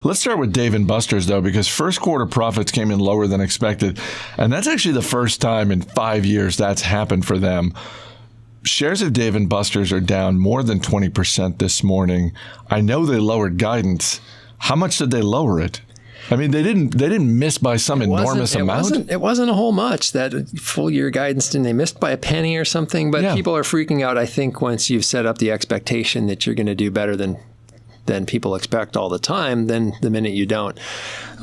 Let's start with Dave & Buster's, though, because first quarter profits came in lower than expected. And that's actually the first time in 5 years that's happened for them. Shares of Dave & Buster's are down more than 20% this morning. I know they lowered guidance. How much did they lower it? I mean, they didn't miss by some enormous amount. It wasn't a whole much. That full year guidance, didn't they missed by a penny or something? But people are freaking out, I think, once you've set up the expectation that you're going to do better than people expect all the time, then the minute you don't,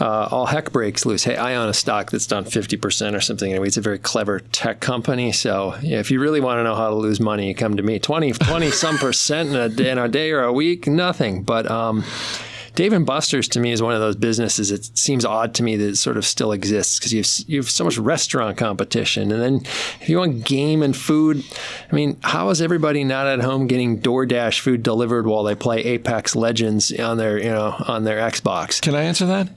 all heck breaks loose. Hey, I own a stock that's down 50% or something. Anyway, it's a very clever tech company. So if you really want to know how to lose money, you come to me. 20 some percent in a day or a week, nothing. But Dave & Buster's to me is one of those businesses. It seems odd to me that it sort of still exists because you have so much restaurant competition. And then if you want game and food, I mean, how is everybody not at home getting DoorDash food delivered while they play Apex Legends on their Xbox? Can I answer that?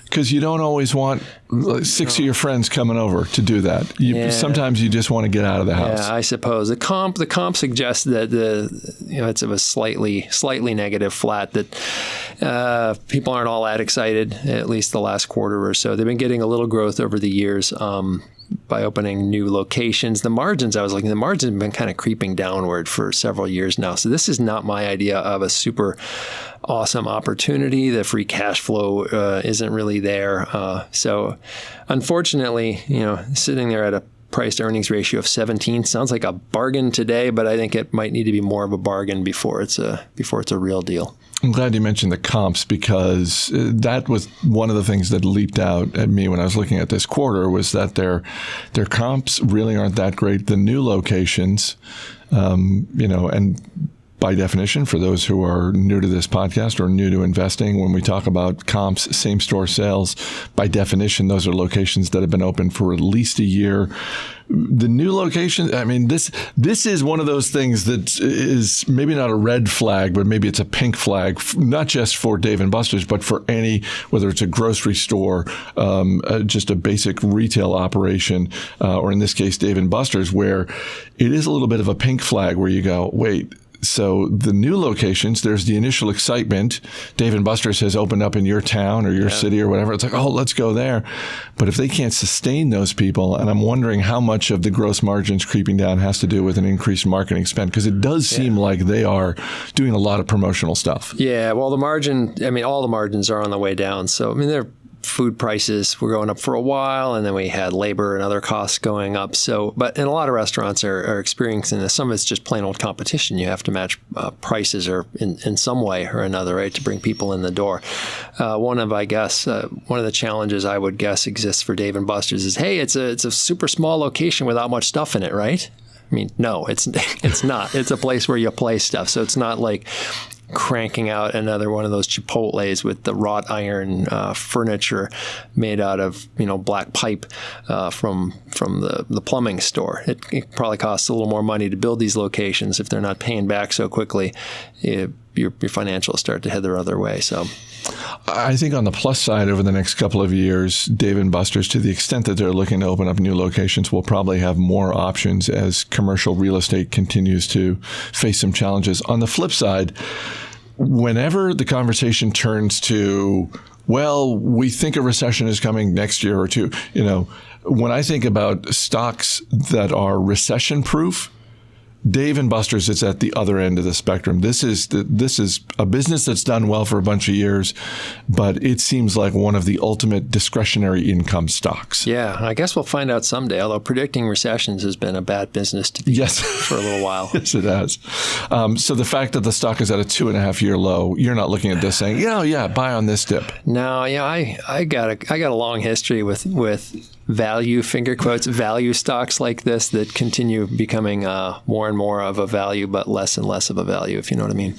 Because you don't always want 6 of your friends coming over to do that. Sometimes you just want to get out of the house. Yeah, I suppose the comp suggests that it's of a slightly negative flat, that people aren't all that excited, at least the last quarter or so. They've been getting a little growth over the years by opening new locations. The margins have been kind of creeping downward for several years now. So this is not my idea of a super awesome opportunity. The free cash flow isn't really there. So unfortunately, sitting there at a price to earnings ratio of 17 sounds like a bargain today, but I think it might need to be more of a bargain before it's a real deal. I'm glad you mentioned the comps, because that was one of the things that leaped out at me when I was looking at this quarter, was that their comps really aren't that great. The new locations, and by definition, for those who are new to this podcast or new to investing, when we talk about comps, same-store sales, by definition, those are locations that have been open for at least a year. The new location, I mean, this is one of those things that is maybe not a red flag, but maybe it's a pink flag, not just for Dave & Buster's, but for any, whether it's a grocery store, just a basic retail operation, or in this case, Dave & Buster's, where it is a little bit of a pink flag where you go, wait. So the new locations, there's the initial excitement. Dave & Buster's has opened up in your town or your city or whatever. It's like, oh, let's go there. But if they can't sustain those people, and I'm wondering how much of the gross margins creeping down has to do with an increased marketing spend, because it does seem like they are doing a lot of promotional stuff. Yeah, well, all the margins are on the way down. So, they're food prices were going up for a while, and then we had labor and other costs going up. So, but in a lot of restaurants are experiencing this. Some of it's just plain old competition. You have to match prices or in some way or another, right, to bring people in the door. One of the challenges I would guess exists for Dave & Buster's is, hey, it's a super small location without much stuff in it, right? No, it's not. It's a place where you play stuff. So it's not like cranking out another one of those Chipotles with the wrought iron furniture made out of black pipe from the plumbing store. It probably costs a little more money to build these locations. If they're not paying back so quickly, your financials start to head the other way. So I think on the plus side, over the next couple of years, Dave & Buster's, to the extent that they're looking to open up new locations, will probably have more options as commercial real estate continues to face some challenges. On the flip side, whenever the conversation turns to, well, we think a recession is coming next year or two, when I think about stocks that are recession-proof, Dave & Buster's is at the other end of the spectrum. This is a business that's done well for a bunch of years, but it seems like one of the ultimate discretionary income stocks. Yeah, I guess we'll find out someday, although predicting recessions has been a bad business to be for a little while. Yes, it has. So the fact that the stock is at a 2.5-year low, you're not looking at this saying, buy on this dip. No, I got a long history with value, finger quotes, value stocks like this that continue becoming more and more of a value, but less and less of a value, if you know what I mean.